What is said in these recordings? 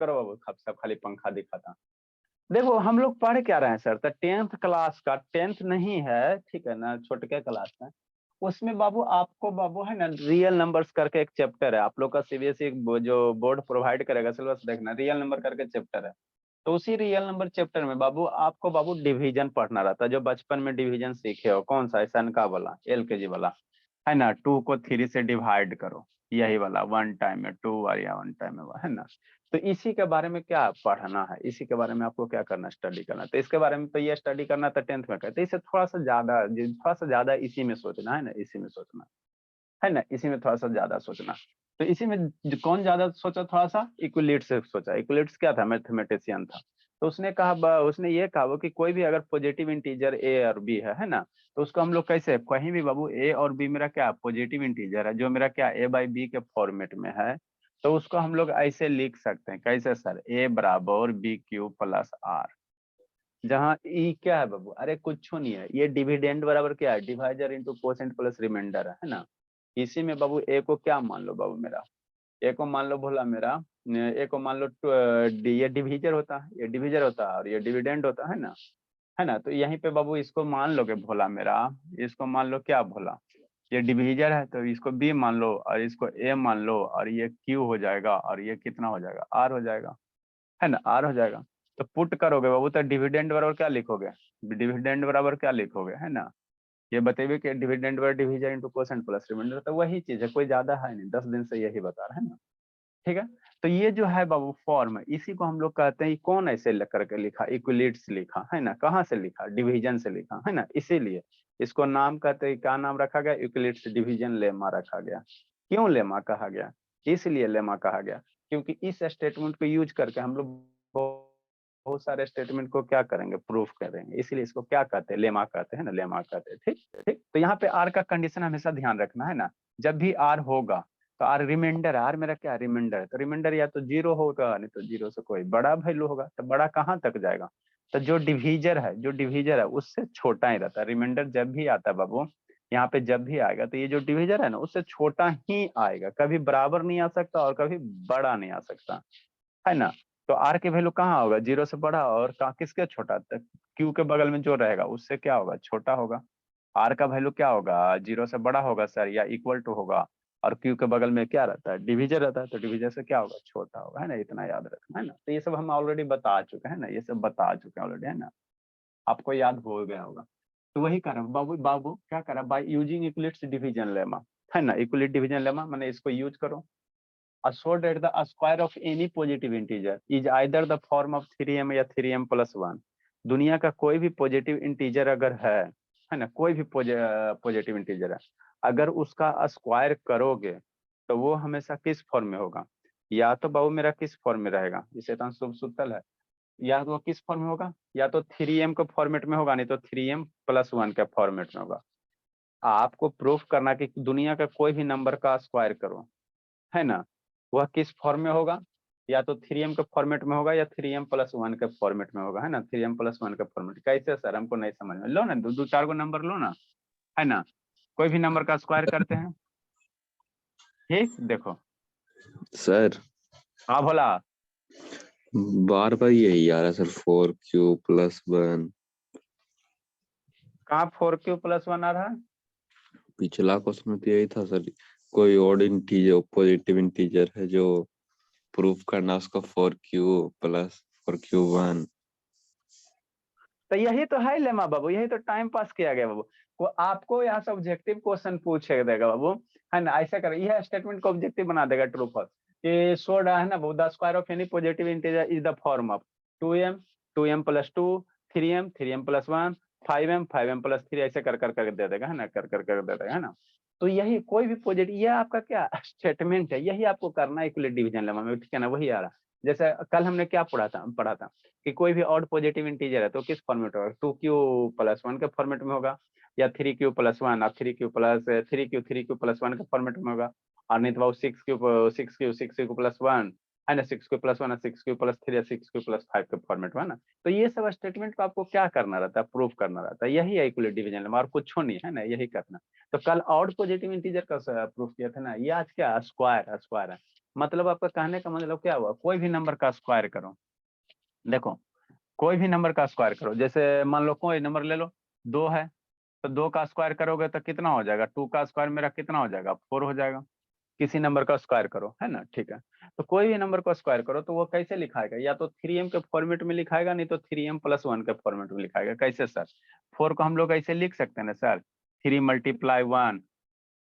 करो बाबू, सब खाली पंखा दिखाता। देखो हम लोग पढ़ क्या रहे हैं सर, तो 10th क्लास का, 10th नहीं है ठीक है ना, छोटे क्लास में, उसमें बाबू आपको बाबू है ना रियल नंबर्स करके एक चैप्टर है, आप लोग का सीबीएसई जो बोर्ड प्रोवाइड करेगा सिलेबस, देखना रियल नंबर करके चैप्टर है। तो उसी रियल नंबर चैप्टर में बाबू आपको बाबू डिवीजन पढ़ना रहता है, जो बचपन में डिवीजन सीखे हो, कौन सा, सन का वाला, एलकेजी वाला है ना, 2 को 3 से डिवाइड करो, यही वाला, 1 टाइम में 2 और या 1 टाइम में है ना। तो इसी के बारे में क्या पढ़ना है, इसी के बारे में आपको क्या करना, स्टडी करना। तो इसके बारे में तो ये स्टडी करना था 10th में कहते, इसे थोड़ा सा ज्यादा इसी में सोचना है ना, इसी में सोचना है ना, इसी में थोड़ा सा ज्यादा सोचना। तो इसी में कौन ज्यादा सोचा, थोड़ा सा इक्विलिट्स से सोचा। इक्विलिट्स क्या था, मैथमेटिशियन था। तो उसने कहा, उसने ये कहा वो कि कोई भी अगर पॉजिटिव इंटीजर ए और बी है ना, तो उसको हम लोग कैसे, कहीं भी बाबू ए और बी मेरा क्या पॉजिटिव इंटीजर है, जो मेरा क्या ए बाई बी के फॉर्मेट में है, तो उसको हम लोग ऐसे लिख सकते हैं, कैसे सर, ए बराबर बी क्यू प्लस आर, जहाँ ई क्या है बाबू, अरे कुछ नहीं है, ये डिविडेंड बराबर क्या है, divisor into quotient plus remainder है ना। इसी में बाबू ए को क्या मान लो बाबू मेरा, ए को मान लो भोला मेरा, ए को मान लो ये डिविजर होता है, ये डिविजर होता है, और ये डिविडेंड होता है ना, है ना। तो यहीं पे बाबू इसको मान लोगे भोला मेरा, इसको मान लो क्या भोला, ये डिविजर है तो इसको बी मान लो, और इसको ए मान लो, और ये क्यू हो जाएगा, और ये कितना हो जाएगा, आर हो जाएगा, है ना, आर हो जाएगा। तो पुट करोगे बाबू, तो डिविडेंड बराबर क्या लिखोगे, डिविडेंड बराबर क्या लिखोगे, है ना, ये बताइए कि dividend by division into quotient plus remainder, तो वही चीज है, कोई ज्यादा है नहीं, 10 दिन से यही बता रहा है ना, ठीक है। तो ये जो है बाबू फॉर्म है, इसी को हम लोग कहते हैं, कौन ऐसे करके लिखा, इक्विलिट्स लिखा है ना, कहाँ से लिखा, डिवीजन से लिखा है ना, इसीलिए इसको नाम कहते हैं, क्या नाम रखा गया, इक्विलिट्स डिवीजन लेमा रखा गया। क्यों लेमा कहा गया, इसलिए लेमा कहा गया, क्योंकि इस स्टेटमेंट को यूज करके हम लोग बहुत सारे स्टेटमेंट को क्या करेंगे, प्रूफ करेंगे, इसलिए इसको क्या कहते हैं, लेमा कहते हैं ना, लेमा कहते हैं, ठीक ठीक। तो यहाँ पे आर का कंडीशन हमेशा ध्यान रखना है ना, जब भी आर होगा तो आर रिमाइंडर, आर मेरा क्या रिमाइंडर है, तो रिमाइंडर या तो 0 होगा, नहीं तो 0 से कोई बड़ा वैल्यू होगा, तो बड़ा कहाँ तक जाएगा, तो जो डिवीजर है उससे छोटा ही रहता है रिमाइंडर, जब भी आता है बाबू यहाँ पे, जब भी आएगा तो ये जो डिवीजर है ना उससे छोटा ही आएगा, कभी बराबर नहीं आ सकता और कभी बड़ा नहीं आ सकता, है ना। तो आर की वैल्यू कहाँ होगा, 0 से बड़ा, और कहाँ किसके छोटा, तक क्यू के बगल में जो रहेगा उससे क्या होगा, छोटा होगा। आर का वैल्यू क्या होगा, 0 से बड़ा होगा सर, या इक्वल टू होगा, और क्यू के बगल में क्या रहता है, डिवीजर रहता है, तो डिवीजर से क्या होगा, छोटा होगा, है ना, इतना याद रखना है ना। तो ये सब हम ऑलरेडी बता चुके हैं ना, ये सब बता चुके हैं ऑलरेडी, है ना, आपको याद हो गया होगा। तो वही कह रहा हूँ बाबू, बाबू क्या करा, बाई यूजिंग इक्विलिट्स डिवीजन लेमा, है ना, इक्विलिट डिवीजन लेमा मैंने इसको यूज करो, so that the square of any positive integer is either the form of 3m या 3m plus 1। दुनिया का कोई भी पॉजिटिव इंटीजर अगर है ना, कोई भी पॉजिटिव इंटीजर है, अगर उसका स्क्वायर करोगे तो वो हमेशा किस फॉर्म में होगा, या तो बाबू मेरा किस फॉर्म में रहेगा, इसे तो शुभ सूत्र है, या तो किस फॉर्म में होगा, या तो 3m के फॉर्मेट में होगा, नहीं तो 3m प्लस 1 के फॉर्मेट में होगा। आपको प्रूफ करना कि दुनिया का कोई भी नंबर का स्क्वायर करो, है ना, वह किस फॉर्म में होगा, या तो 3m के फॉर्मेट में होगा, या 3m प्लस 1 के फॉर्मेट में होगा, है ना, 3m प्लस 1 के फॉर्मेट। कैसे सर, हमको नहीं समझ में, लो ना, दो चार गो नंबर लो ना, है ना, कोई भी नंबर का स्क्वायर करते हैं, ठीक, देखो सर हाँ भोला, बार बार यही आ रहा है सर, 4q+1। कहाँ 4q प्लस 1 आ रहा है, पिछला क्वेश्चन में तो यही था सर, कोई और इंटीजर, पॉजिटिव इंटीजर है जो प्रूफ करना, उसका 4q+4q1। तो यही तो है लेमा बाबू, यही तो टाइम पास किया गया बाबू। वो आपको यहाँ से ऑब्जेक्टिव क्वेश्चन पूछे देगा बाबू, है ना, ऐसा कर, यह स्टेटमेंट को ऑब्जेक्टिव बना देगा ट्रू फॉल्स, कि सो है ना, the square of any positive integer is the form of 2m plus 2, 3m plus 1, 5m plus 3, ऐसे कर कर कर दे देगा, है ना, कर कर कर दे देगा, है ना। तो यही कोई भी पॉजिटिव, यह आपका क्या स्टेटमेंट है, यही आपको करना है इक्विलिट डिवीजन लेमा में, ठीक है ना, वही आ रहा। जैसे कल हमने क्या पढ़ा था कि कोई भी ऑड पॉजिटिव इंटीजर है तो किस फॉर्मेट होगा, 2q+1 के फॉर्मेट में होगा, या 3q+1 और 3q+1 के फॉर्मेट में होगा, और नहीं तो 6q+1 है ना, 6q+1 6q+3 6q+5 के फॉर्मेट में, है ना। तो ये सब स्टेटमेंट को आपको क्या करना रहता है, प्रूफ करना रहता है, यही है इक्वलिटी डिवीजन लेमा और कुछ नहीं है ना, यही करना। तो कल ऑड पॉजिटिव इंटीजर का प्रूफ किया था ना, ये आज क्या स्क्वायर है। मतलब आपका कहने का मतलब क्या हुआ, कोई भी नंबर का स्क्वायर करो। देखो कोई भी नंबर का स्क्वायर करो, जैसे मान लो कोई नंबर ले लो, 2 है, तो 2 का स्क्वायर करोगे तो कितना हो जाएगा, 2 का स्क्वायर मेरा कितना हो जाएगा, 4 हो जाएगा। किसी नंबर का स्क्वायर करो, है ना, ठीक है। तो कोई भी नंबर को स्क्वायर करो तो वो कैसे लिखाएगा, या तो 3m के फॉर्मेट में लिखाएगा, नहीं तो 3m+1 के फॉर्मेट में लिखाएगा। कैसे सर, 4 को हम लोग ऐसे लिख सकते हैं ना सर, 3×1।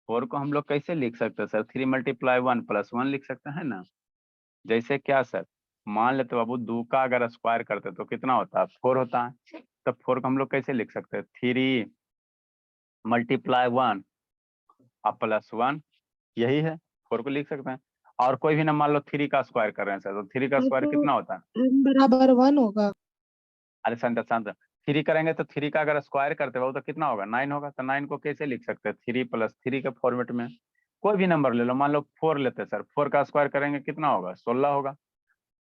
4 को हम लोग कैसे लिख सकते हैं सर, 3×1 + 1 लिख सकते हैं ना। जैसे क्या सर, मान लेते बाबू 2 का अगर स्क्वायर करते तो कितना होता है, 4 होता है। तो 4 को हम लोग कैसे लिख सकते हैं, 3×1 +1, यही है, 4 को लिख सकते हैं। और कोई भी नंबर मान लो 3 का स्क्वायर कर रहे हैं सर, तो 3 का स्क्वायर तो कितना होता है। n = 1 होगा। अरे शांत, 3 करेंगे तो 3 का अगर स्क्वायर करते हो तो कितना होगा, 9 होगा। तो 9 को कैसे लिख सकते हैं, 3+3 के फॉर्मेट में। कोई भी नंबर ले लो, मान लो 4 लेते हैं सर, 4 का स्क्वायर करेंगे कितना होगा, 16 होगा।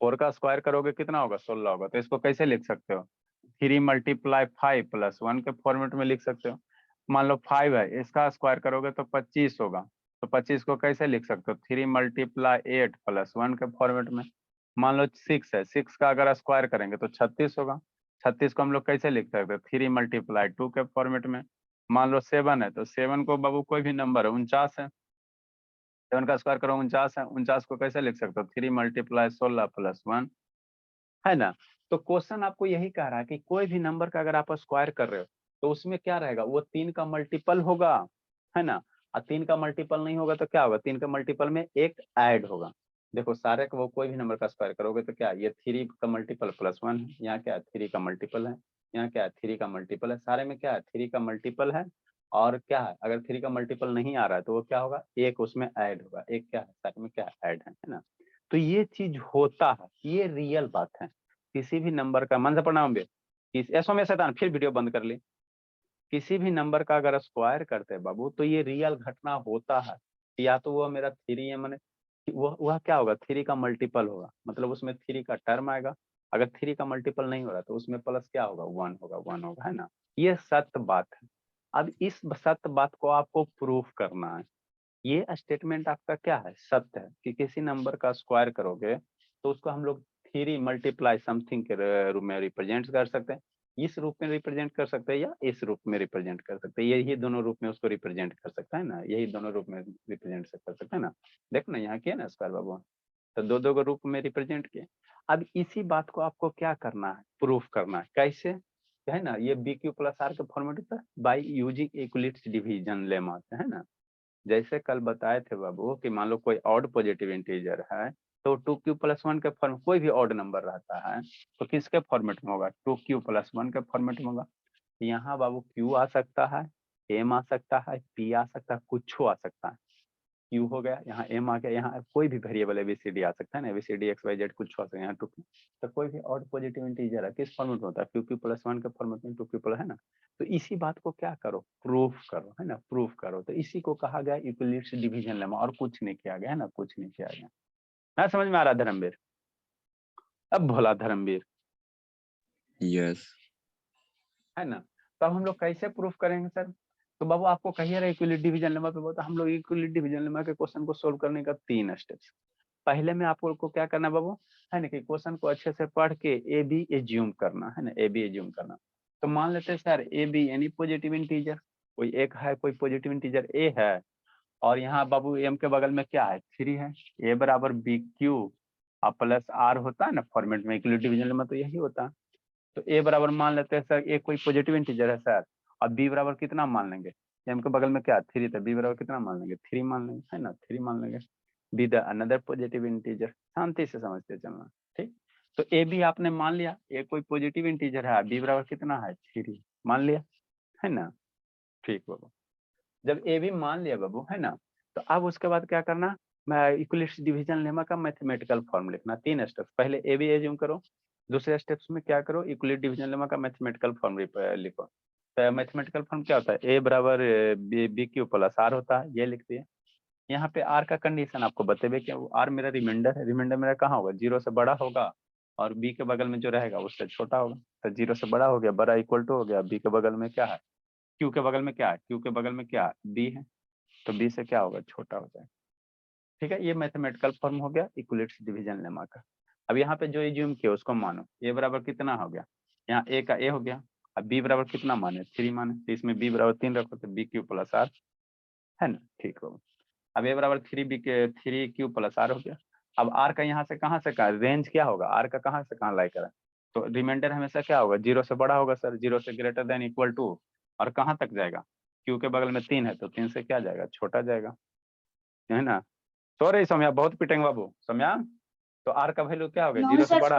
4 का स्क्वायर करोगे कितना होगा, 16 होगा। तो इसको कैसे लिख सकते हो, 3×5 + 1 के फॉर्मेट में लिख सकते हो। मान लो 5 है, इसका स्क्वायर करोगे तो 25 होगा। तो 25 को कैसे लिख सकते हो, 3×8 + 1 के फॉर्मेट में। मान लो 6 है, 6 का अगर स्क्वायर करेंगे तो 36 होगा। 36 को हम लोग कैसे लिख सकते हैं, 3×2 के फॉर्मेट में। मान लो 7 है, तो 7 को बाबू कोई भी नंबर है, 49 है, 7 का स्क्वायर करो 49 है, 49 को कैसे लिख सकते हो, 3×16 + 1, है ना। तो क्वेश्चन आपको यही कह रहा है कि कोई भी नंबर का अगर आप स्क्वायर कर रहे हो तो उसमें क्या रहेगा, वो 3 का मल्टीपल होगा, है ना। और 3 का मल्टीपल नहीं होगा तो क्या होगा, 3 का मल्टीपल में एक ऐड होगा। देखो सारे को वो कोई भी नंबर का स्क्वायर करोगे तो क्या, ये 3 का मल्टीपल +1 है, यहाँ क्या है 3 का मल्टीपल है, यहाँ क्या है 3 का मल्टीपल है, सारे में क्या है 3 का मल्टीपल है। और क्या है, अगर 3 का मल्टीपल नहीं आ रहा है तो वो क्या होगा, एक उसमें ऐड होगा, एक क्या है सारे में क्या ऐड है ना। तो ये चीज होता है, ये रियल बात है। किसी भी नंबर का, मन से प्रणाम बे, ऐसो में शैतान, फिर वीडियो बंद कर ली। किसी भी नंबर का अगर स्क्वायर करते हैं बाबू तो ये रियल घटना होता है। या तो वो मेरा 3 है, मैंने वह क्या होगा, 3 का मल्टीपल होगा, मतलब उसमें 3 का टर्म आएगा। अगर 3 का मल्टीपल नहीं हो रहा तो उसमें प्लस क्या होगा, 1 होगा, 1 होगा, है ना। ये सत्य बात है। अब इस सत्य बात को आपको प्रूफ करना है। ये स्टेटमेंट आपका क्या है, सत्य है कि किसी नंबर का स्क्वायर करोगे तो उसको हम लोग 3 × समथिंग के रूप में रिप्रेजेंट कर सकते हैं। इस रूप में रिप्रेजेंट कर सकते हैं या इस रूप में रिप्रेजेंट कर सकते हैं, यही दोनों रूप में उसको रिप्रेजेंट कर सकता है ना, यही दोनों रूप में रिप्रेजेंट कर सकते हैं ना। देखो ना यहाँ किया ना स्क्वायर बाबू, तो दो दो रूप में रिप्रेजेंट किए। अब इसी बात को आपको क्या करना है, प्रूफ करना है। कैसे, है ना, ये BQ+R के फॉर्मेट होता है by using equality division lemma, है ना। जैसे कल बताए थे बाबू कि मान लो कोई ऑड पॉजिटिव इंटीजर है तो 2q+1 के फॉर्म, कोई भी ऑड नंबर रहता है तो किसके फॉर्मेट में होगा, 2q+1 के फॉर्मेट में होगा। यहाँ बाबू q आ सकता है, m आ सकता है, p आ सकता है, कुछ आ सकता है। q हो गया, यहाँ m आ गया, यहाँ कोई भी वेरिएबल ABCD आ सकता है ना, ABCD XYZ कुछ आ सकता है, यहाँ 2 तो कोई भी ऑड पॉजिटिव इंटीजर है किस फॉर्मेट में होता है, 2q+1 के फॉर्मेट में, 2q+, है ना। तो इसी बात को क्या करो, प्रूफ करो, है ना, प्रूफ करो। तो इसी को कहा गया यूक्लिड्स डिवीजन लेमा, और कुछ नहीं किया गया, है ना, कुछ नहीं किया गया। ना समझ में आ रहा धर्मवीर, अब भोला धर्मवीर, यस। है ना। तो अब हम लोग कैसे प्रूफ करेंगे सर, तो बाबू आपको कहिए रहा इक्विलिटी डिवीजन लेमा पे, तो हम लोग इक्विलिटी डिवीजन लेमा के क्वेश्चन को सोल्व करने का 3 स्टेप्स। पहले में आप लोग को क्या करना है बाबू, है ना, कि क्वेश्चन को अच्छे से पढ़ के ए बी एज्यूम करना, है ना, ए बी एज्यूम करना। तो मान लेते हैं सर ए बी यानी पॉजिटिव इंटीजर, कोई एक है, कोई पॉजिटिव इंटीजर ए है, और यहाँ बाबू एम के बगल में क्या है 3 है। ए बराबर BQ प्लस R होता है ना फॉर्मेट में, इक्विलिटी डिवीजन में तो यही होता है। तो ए बराबर मान लेते हैं सर, ए कोई पॉजिटिव इंटीजर है सर, और बी बराबर कितना मान लेंगे, एम के बगल में क्या 3 था, बी बराबर कितना मान लेंगे, 3 मान लेंगे, है ना, 3 मान लेंगे। Be the another positive integer, शांति से समझते चलना, ठीक। तो ए बी आपने मान लिया, ए कोई पॉजिटिव इंटीजर है, बी बराबर कितना है 3 मान लिया, है ना। ठीक बाबू, जब ए बी मान लिया बाबू, है ना, तो अब उसके बाद क्या करना, मैं इक्विलिटी डिवीजन लेमा का मैथमेटिकल फॉर्म लिखना। 3 स्टेप्स, पहले ए बी एज्यूम करो, दूसरे स्टेप्स में क्या करो, इक्विलिटी डिवीजन लेमा का मैथमेटिकल फॉर्म लिखो। तो मैथमेटिकल फॉर्म क्या होता है, ए बराबर BQ+R होता है, ये लिख दिए। यहाँ पे आर का कंडीशन आपको बतेबे क्या, वो आर मेरा रिमाइंडर है, रिमाइंडर मेरा कहाँ होगा, 0 से बड़ा होगा और बी के बगल में जो रहेगा उससे छोटा होगा। तो 0 से बड़ा हो गया, बड़ा इक्वल टू हो गया बी के बगल में क्या है, क्यू के बगल में क्या है, क्यू के बगल में क्या है, बी है, तो बी से क्या होगा, छोटा हो जाएगा। ठीक है, ये मैथमेटिकल फॉर्म हो गया इक्विलिट्स डिवीजन लेमा का। अब यहाँ पे जो एज्यूम किया उसको मानो, ए बराबर कितना हो गया, यहाँ ए का ए हो गया, अब बी बराबर कितना माने, 3 माने, तो इसमें बी बराबर 3 रखो तो बी क्यू प्लस आर, है ना, ठीक हो। अब ए बराबर 3 बी के 3 क्यू प्लस आर हो गया। अब आर का यहाँ से कहाँ से कहाँ रेंज क्या होगा, आर का कहाँ से कहाँ लाई करा, तो रिमाइंडर हमेशा क्या होगा, 0 से बड़ा होगा सर, 0 से ग्रेटर देन इक्वल टू, और कहाँ तक जाएगा, क्यू के बगल में 3 है तो 3 से क्या जाएगा, छोटा जाएगा, है ना। सॉरी सौम्या, बहुत पिटेंगे बाबू सौम्या। तो आर का वैल्यू क्या हो गया, 0 से बड़ा,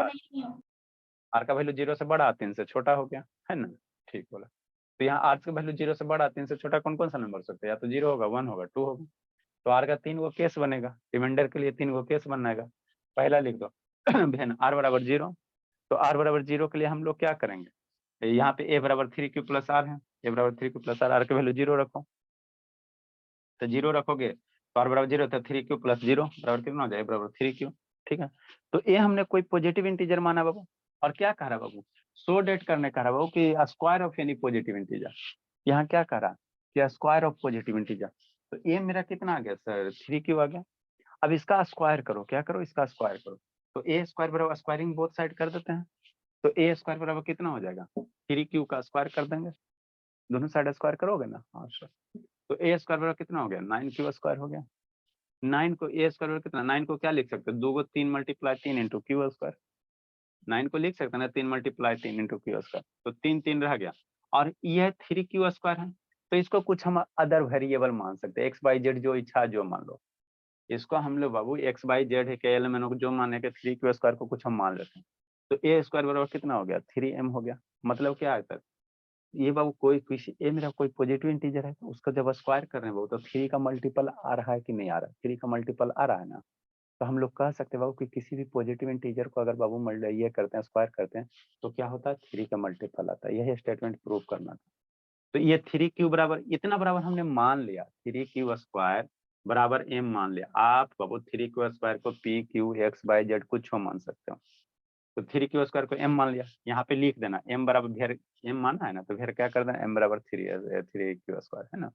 आर का वैल्यू 0 से बड़ा 3 से छोटा हो गया, है ना, ठीक बोला। तो यहाँ आर का वैल्यू 0 से बड़ा 3 से छोटा कौन कौन सा नंबर हो सकता है, या तो 0 होगा, 1 होगा, 2 होगा। तो आर का 3 गो केस बनेगा, रिमाइंडर के लिए 3 गो केस बनेगा। पहला लिख दो बहन आर बराबर 0, तो आर बराबर 0 के लिए हम लोग क्या करेंगे, यहाँ पे ए बराबर 3 क्यू प्लस आर है, ए बराबर 3 क्यू प्लस आर, आर के वैल्यू 0 रखो, तो 0 रखोगे तो आर बराबर 0 था, 3 क्यू प्लस 0 बराबर कितना हो जाए, बराबर 3 क्यू। ठीक है, तो ये हमने कोई पॉजिटिव इंटीजर माना बाबू, और क्या कह रहा बाबू, सो डेट करने कह रहा बाबू कि square of any positive integer, यहाँ क्या कह रहा कि स्क्वायर ऑफ पॉजिटिव इंटीजर, तो ये मेरा कितना आ गया सर, 3 क्यू आ गया। अब इसका स्क्वायर करो, क्या करो, इसका स्क्वायर करो, तो ए स्क्वायर बराबर स्क्वायरिंग बोथ साइड कर देते हैं, तो ए स्क्वायर बराबर कितना हो जाएगा, 3 क्यू का स्क्वायर कर देंगे, दोनों साइड स्क्वायर करोगे ना, हाँ सर, तो ए स्क्वायर बराबर कितना हो गया, 9 क्यू स्क्वायर हो गया। 9 को ए स्क्वायर बराबर कितना, 9 को क्या लिख सकते हैं, 2 को 3 मल्टीप्लाई 3 इंटू क्यू स्क्वायर, 9 को लिख सकते हैं ना 3 मल्टीप्लाई 3 इंटू क्यू स्क्वायर, तो 3 3 रह गया, और यह 3 क्यू स्क्वायर है, तो इसको कुछ हम अदर वेरिएबल मान सकते हैं, एक्स वाई जेड जो इच्छा जो मान लो, इसको हम लोग बाबू एक्स वाई जेड है के एल एम जो माने के 3 क्यू स्क्वायर को कुछ हम मान लेते हैं, तो ए स्क्वायर बराबर कितना हो गया, 3m हो गया। मतलब क्या है सर, ये बाबू कोई किसी ये मेरा कोई पॉजिटिव इंटीजर है तो उसका जब स्क्वायर कर रहे हैं बाबू, तो 3 का मल्टीपल आ रहा है कि नहीं आ रहा है, 3 का मल्टीपल आ रहा है ना, तो हम लोग कह सकते हैं बाबू कि किसी भी पॉजिटिव इंटीजर को अगर बाबू ये करते हैं स्क्वायर करते हैं तो क्या होता है, 3 का मल्टीपल आता है, यही स्टेटमेंट प्रूव करना था। तो ये 3 क्यू बराबर इतना बराबर हमने मान लिया, 3 क्यू स्क्वायर बराबर m मान लिया, आप बाबू 3 क्यू स्क्वायर को p q x y z कुछ मान सकते हो, तो 3 क्यू स्क्वायर को m मान लिया, यहाँ पे लिख देना m बराबर भेर m मानना है ना, तो भेर क्या कर देना, m बराबर 3 क्यू स्क्वायर, है ना।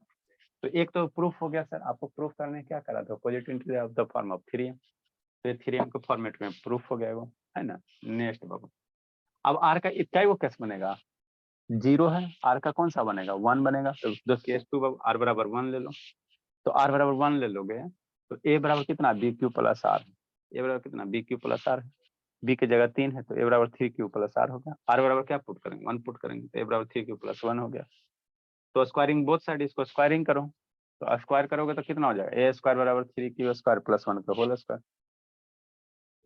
तो एक तो प्रूफ हो गया सर, आपको प्रूफ करने क्या करा था, positive integer of the form of 3m, तो ये 3m के फॉर्मेट में प्रूफ हो गया वो, है ना। नेक्स्ट बाबू, अब r का इतना वो कैसे बनेगा, 0 है, r का कौन सा बनेगा, 1 बनेगा, तो दो केस 2 बाबू r बराबर 1 ले लो, तो r बराबर 1 ले लोगे तो a बराबर कितना, b q plus r, a बराबर कितना, b q plus r, b की जगह 3 है तो ए बराबर 3 क्यू प्लस आर हो गया, आर बराबर क्या पुट करेंगे, 1 पुट करेंगे, तो ए बराबर 3 क्यू प्लस 1 हो गया। तो स्क्वायरिंग बोथ साइड, इसको स्क्वायरिंग करो, तो स्क्वायर करोगे तो कितना हो जाएगा, ए स्क्वायर बराबर 3 क्यू स्क्वायर प्लस 1 का होल स्क्वायर,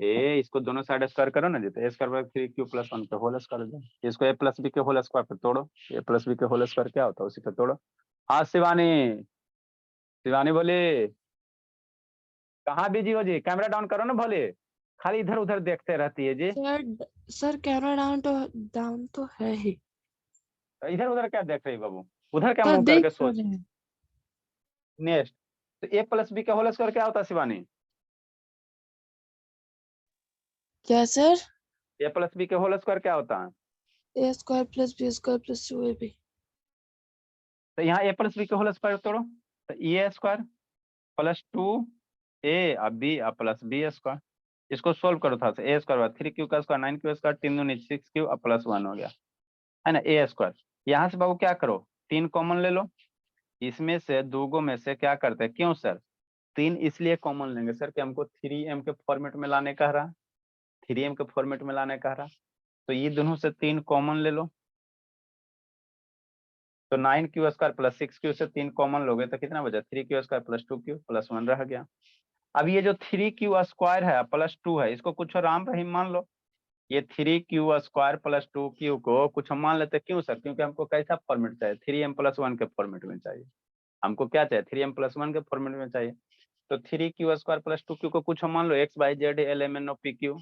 ए इसको दोनों साइड स्क्वायर करो ना जी, तो ए स्क्वायर बराबर 3 क्यू प्लस 1 का होल स्क्वायर हो जाए, इसको ए प्लस बी के होल स्क्वायर पे तोड़ो, ए प्लस बी के होल स्क्वायर क्या होता है उसी पे तोड़ो। हाँ शिवानी, शिवानी बोली, कहाँ बिजी हो जी, कैमरा डाउन करो ना भोले, खाली इधर उधर देखते रहती है जी, सर कैमरा डाउन तो है ही, इधर उधर क्या देख रही बाबू, उधर क्या सर मुंह देख करके तो सोच। रहे हैं। नेक्स्ट, तो ए प्लस बी का होल स्क्वायर क्या होता है शिवानी, क्या सर, ए प्लस बी के होल स्क्वायर क्या होता है, a square plus b square plus 2ab। तो यहाँ ए प्लस बी के होल स्क्वायर तोड़ो, तो ए स्क्वायर प्लस 2 ए अब बी अब प्लस बी स्क्वायर, इसको सोल्व करो था, ए स्क्वायर 3 क्यू का स्क्वायर 9 क्यू स्क्वायर 3 दूनी 6 क्यू अब प्लस 1 हो गया, है ना, ए स्क्वायर। यहाँ से बाबू क्या करो, 3 कॉमन ले लो, इसमें से दोगो में से क्या करते हैं, क्यों सर 3 इसलिए कॉमन लेंगे सर कि हमको 3m के फॉर्मेट में लाने कह रहा, 3m के फॉर्मेट में लाने कह रहा, तो ये दोनों से 3 कॉमन ले लो, तो 9 क्यू स्क्वायर प्लस 6 क्यू से 3 कॉमन लोगे तो कितना बचा, 3 q square plus 2 Q plus 1 रह गया। अब ये जो 3 क्यू स्क्वायर है प्लस 2 है, इसको कुछ राम रहीम मान लो, ये 3 क्यू स्क्वायर प्लस 2 क्यू को कुछ हम मान लेते, क्यों सर, क्योंकि हमको कैसा फॉर्मेट चाहिए, 3m+1 के फॉर्मेट में चाहिए, हमको क्या चाहिए, 3m+1 के फॉर्मेट में चाहिए, तो 3 क्यू स्क्वायर प्लस 2 क्यू को कुछ हम मान लो, x y z l m n o p q,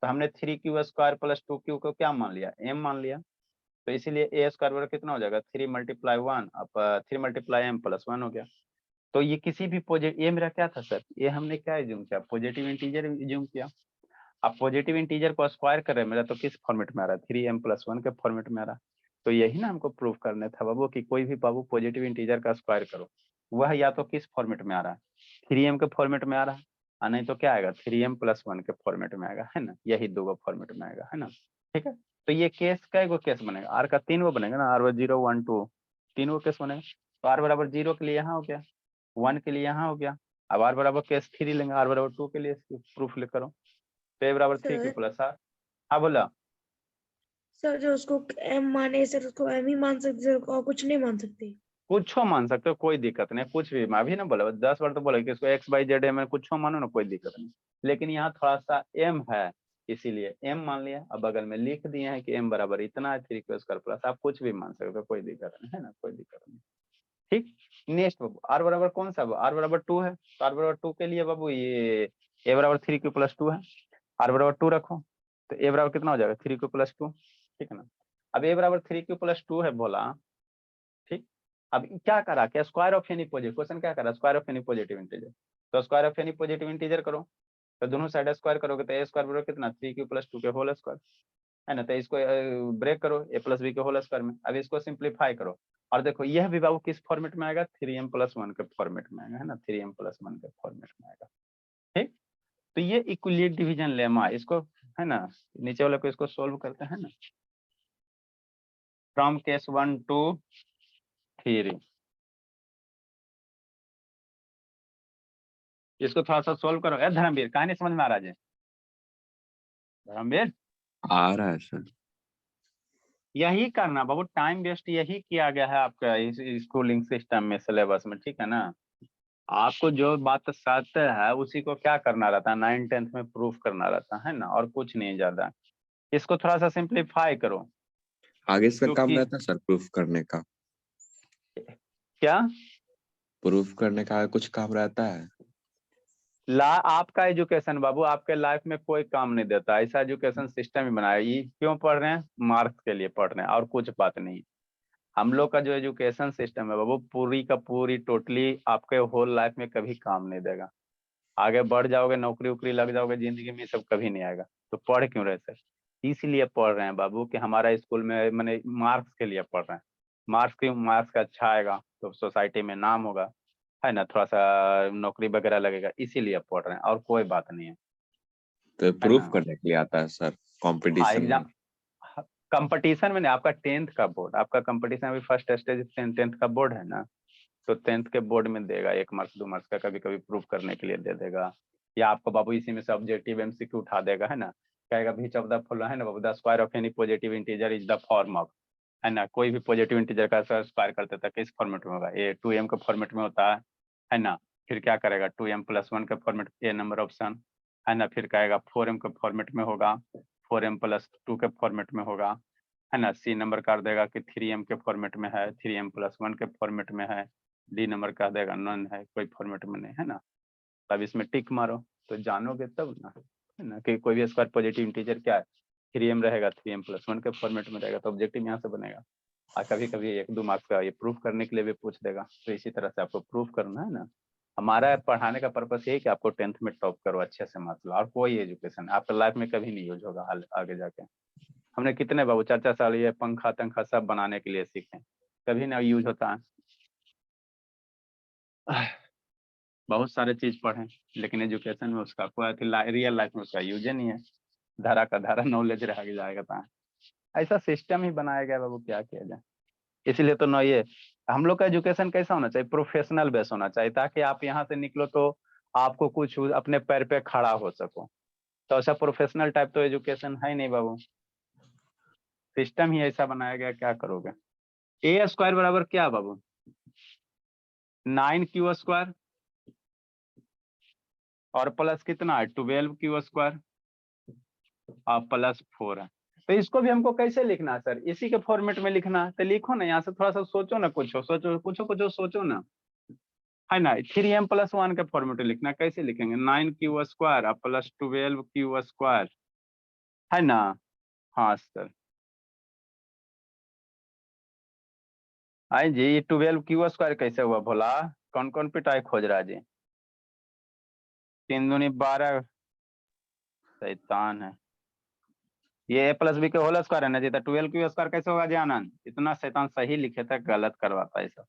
तो हमने 3 क्यू स्क्वायर प्लस 2 क्यू को क्या मान लिया, m मान लिया, तो इसीलिए ए स्क्वायर बराबर कितना हो जाएगा, 3 × 1 अब 3 × m+1 हो गया। तो ये किसी भी पॉजिटिव, ये मेरा क्या था सर, ये हमने क्या एज्यूम किया, पॉजिटिव इंटीजर एज्यूम किया। अब पॉजिटिव इंटीजर को स्क्वायर कर रहे हैं मेरा, तो किस फॉर्मेट में आ रहा है, 3m+1 के फॉर्मेट में आ रहा है। तो यही ना हमको प्रूव करना था बाबू, कि कोई भी बाबू पॉजिटिव इंटीजर का स्क्वायर करो, वह या तो किस फॉर्मेट में आ रहा है, 3m के फॉर्मेट में आ रहा है, और नहीं तो क्या आएगा, 3m+1 के फॉर्मेट में आएगा, है ना, यही दो फॉर्मेट में आएगा, है ना। ठीक है, तो ये केस का केस बनेगा, आर का 3 वो बनेगा ना, R 0 1 2 3 वो केस बनेगा। तो r बराबर 0 के लिए यहाँ हो गया, 1 के लिए यहाँ हो गया। अब r बराबर केस 3 लेंगे, r बराबर 2 के लिए प्रूफ लिख करो, तो a बराबर 3q + r। हाँ बोला। सर जो उसको m माने सर उसको m ही मान सकते सर, और कुछ नहीं मान सकते। कुछ मान सकते हो, कोई दिक्कत नहीं, कुछ भी, मैं अभी ना बोला 10 बार तो बोला कि इसको x/z में कुछ मानो ना, कोई दिक्कत नहीं। लेकिन यहाँ थोड़ा सा m है, इसीलिए m मान लिया। अब बगल में लिख दिए हैं कि m बराबर इतना है, 3q² प्लस, आप कुछ भी मान सकते हो, कोई दिक्कत नहीं, है ना, कोई दिक्कत नहीं। ठीक, नेक्स्ट बाबू, r बराबर कौन सा, r बराबर 2 है, तो r बराबर 2 के लिए बाबू ये a बराबर 3q+2 है, r बराबर 2 रखो, तो a बराबर कितना हो जाएगा, 3q+2, ठीक है ना। अब a बराबर 3q+2 है बोला, ठीक। अब क्या करा, क्या square of any positive, question क्या करा, square of any positive integer, तो square of any positive integer करो, तो दोनों साइड स्क्वायर करोगे तो a स्क्वायर बराबर कितना, 3q+2 के होल स्क्वायर, है ना। तो इसको ब्रेक करो a+b के होल स्क्वायर में, अब इसको सिंप्लीफाई करो, और देखो यह भी बाबू किस फॉर्मेट में आएगा, 3m+1 के फॉर्मेट में आएगा, है ना, 3m+1 के फॉर्मेट में आएगा। ठीक, तो ये इक्विलिब्रियम डिवीजन लेमा, इसको, है ना, नीचे वाले को इसको सोल्व करते हैं ना, फ्रॉम केस 1 to 3, इसको थोड़ा सा सोल्व करो। धर्मवीर, कहानी समझ में आ रहा है? धर्मवीर, आ रहा है सर। यही करना बाबू, टाइम वेस्ट यही किया गया है आपका इस स्कूलिंग सिस्टम में, सिलेबस में, ठीक है ना। आपको जो बात सत्य है उसी को क्या करना रहता है, 9th-10th में प्रूफ करना रहता है ना, और कुछ नहीं ज्यादा। इसको थोड़ा सा सिंप्लीफाई करो, आगे इसका काम क्योंकि रहता है सर प्रूफ करने का? क्या प्रूफ करने का कुछ काम रहता है? आपका एजुकेशन बाबू आपके लाइफ में कोई काम नहीं देता, ऐसा एजुकेशन सिस्टम ही बनाया, ये क्यों पढ़ रहे हैं, मार्क्स के लिए पढ़ रहे हैं, और कुछ बात नहीं। हम लोग का जो एजुकेशन सिस्टम है बाबू, पूरी का पूरी टोटली आपके होल लाइफ में कभी काम नहीं देगा। आगे बढ़ जाओगे, नौकरी वोकरी लग जाओगे जिंदगी में, सब कभी नहीं आएगा। तो पढ़ क्यों रहे सर, इसलिए पढ़ रहे हैं बाबू कि हमारा स्कूल में मैंने मार्क्स के लिए पढ़ रहे हैं। मार्क्स क्यों, मार्क्स का अच्छा आएगा तो सोसाइटी में नाम होगा, है ना, थोड़ा सा नौकरी वगैरह लगेगा, इसीलिए पढ़ रहे हैं, और कोई बात नहीं है, तो है प्रूफ ना। करने के लिए आता है सर हाँ कंपटीशन में? एग्जाम, कंपटीशन में नहीं, आपका 10th का बोर्ड, आपका कंपटीशन अभी फर्स्ट स्टेज 10th का बोर्ड है ना, तो 10th के बोर्ड में देगा, 1 मार्क्स 2 मार्क्स का कभी कभी प्रूफ करने के लिए दे देगा, या आपको बाबू इसी में से ऑब्जेक्टिव एमसीक्यू उठा देगा, है ना, कहेगा बीच ऑफ द फॉलोइंग, है ना बाबू, the square of any positive integer is the form of, है ना, कोई भी पॉजिटिव इंटीजर का स्क्वायर करते था किस फॉर्मेट में होगा, ए 2m के फॉर्मेट में होता है ना। फिर क्या करेगा, 2m+1 के फॉर्मेट, ए नंबर ऑप्शन, है ना, फिर कहेगा 4m के फॉर्मेट में होगा, 4m+2 के फॉर्मेट में होगा, है ना। सी नंबर कर देगा कि 3m के फॉर्मेट में है, 3m+1 के फॉर्मेट में है। डी नंबर कह देगा नन है, कोई फॉर्मेट में नहीं, है ना। तब इसमें टिक मारो, तो जानोगे तब ना, है ना, कि कोई भी स्क्वायर पॉजिटिव इंटीजर क्या है, 3m रहेगा, 3m+1 के फॉर्मेट में रहेगा, तो ऑब्जेक्टिव यहाँ से बनेगा। और कभी कभी 1-2 मार्क्स का ये प्रूफ करने के लिए भी पूछ देगा, तो इसी तरह से आपको प्रूफ करना है ना। हमारा पढ़ाने का पर्पस ये कि आपको 10th में टॉप करो, अच्छे से मार्क्स लो, और कोई एजुकेशन आपका लाइफ में कभी नहीं यूज होगा आगे जाके। हमने कितने बाबू 4-4 साल ये पंखा तंखा सब बनाने के लिए सीखे, कभी ना यूज होता है। बहुत सारे चीज पढ़े, लेकिन एजुकेशन में उसका कोई रियल लाइफ में उसका यूज ही नहीं है। धारा का धारा नॉलेज रह जाएगा था। ऐसा सिस्टम ही बनाया गया बाबू, क्या किया जाए। इसलिए तो ना, ये हम लोग का एजुकेशन कैसा होना चाहिए, प्रोफेशनल बेस होना चाहिए, ताकि आप यहाँ से निकलो तो आपको कुछ अपने पैर पे खड़ा हो सको। तो ऐसा प्रोफेशनल टाइप तो एजुकेशन है नहीं बाबू, सिस्टम ही ऐसा बनाया गया, क्या करोगे। ए स्क्वायर बराबर क्या बाबू, 9q² और प्लस कितना है, 12q² और प्लस 4 है। तो इसको भी हमको कैसे लिखना है सर, इसी के फॉर्मेट में लिखना है, तो लिखो ना, यहाँ से थोड़ा सा सोचो ना, कुछ सोचो, कुछ सोचो ना, है ना। 3m+1 के फॉर्मेट में लिखना, कैसे लिखेंगे, 9q² प्लस 12q², है ना। हाँ सर, आई जी, 12 क्यू स्क्वायर कैसे हुआ भोला? कौन कौन पिटाई खोज रहा है जी? 3 दूनी 12, शैतान है। ये a प्लस बी के होल स्क्वायर है ना जी, तो 12 क्यू स्क्वायर कैसे होगा जी आनंद? इतना शैतान सही लिखे था, गलत करवाता है सब।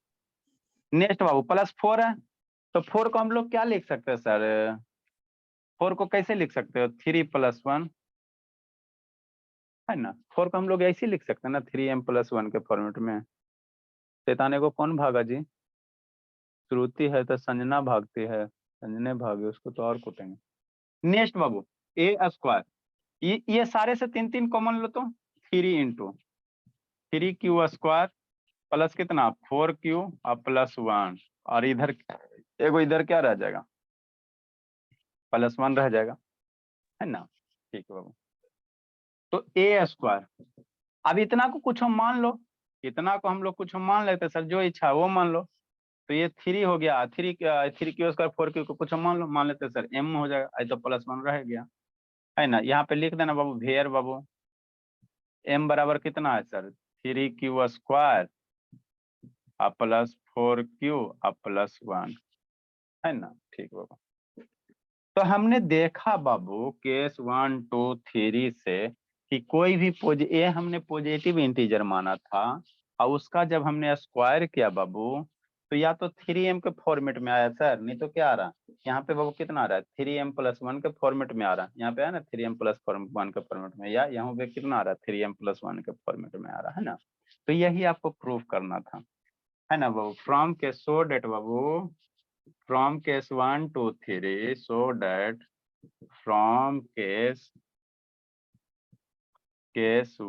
नेक्स्ट बाबू, +4 है, तो 4 को हम लोग क्या लिख सकते हैं सर? 4 को कैसे लिख सकते हो? 3 + 1 है ना, 4 को हम लोग ऐसे ही लिख सकते हैं ना, 3m + 1 के फॉर्मेट में। शैताने को कौन भागा जी? श्रुति है तो संजना भागती है, संजने भागे उसको तो और कूटेंगे। नेक्स्ट बाबू, a², ये सारे से 3 कॉमन लो तो 3 × 3q² प्लस कितना 4q और +1, और इधर एगो इधर क्या रह जाएगा? +1 रह जाएगा, है ना। ठीक है बाबू, तो a²। अब इतना को कुछ हम मान लो, इतना को हम लोग कुछ हम मान लेते सर, जो इच्छा वो मान लो। तो ये 3 हो गया, 3q² 4q को कुछ हम मान लेते सर, m हो जाएगा, आई तो +1 रह गया, है ना। यहाँ पे लिख देना बाबू, भेयर बाबू m बराबर कितना है सर? 3q² +4q +1, है ना। ठीक बाबू, तो हमने देखा बाबू केस 1 2 3 से कि कोई भी ये हमने पॉजिटिव इंटीजर माना था, और उसका जब हमने स्क्वायर किया बाबू, तो या तो 3m के फॉर्मेट में आया सर, नहीं तो क्या आ रहा? यहाँ पे बाबू कितना आ रहा है? 3m + 1 के फॉर्मेट में आ रहा है, यहाँ पे है ना 3m + 1 के फॉर्मेट में, या यहाँ पे कितना आ रहा है? 3m + 1 के फॉर्मेट में आ रहा है ना। तो यही आपको प्रूफ करना था, है ना बाबू। फ्रॉम के सो date Babu, from case 1 to 3, so that from case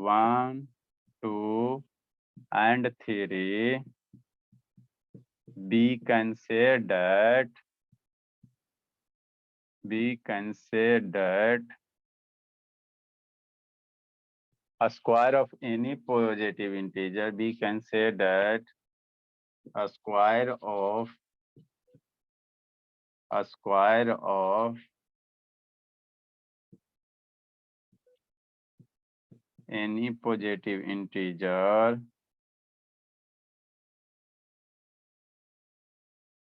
1 2 and 3 we can say that a square of any positive integer, we can say that a square of any positive integer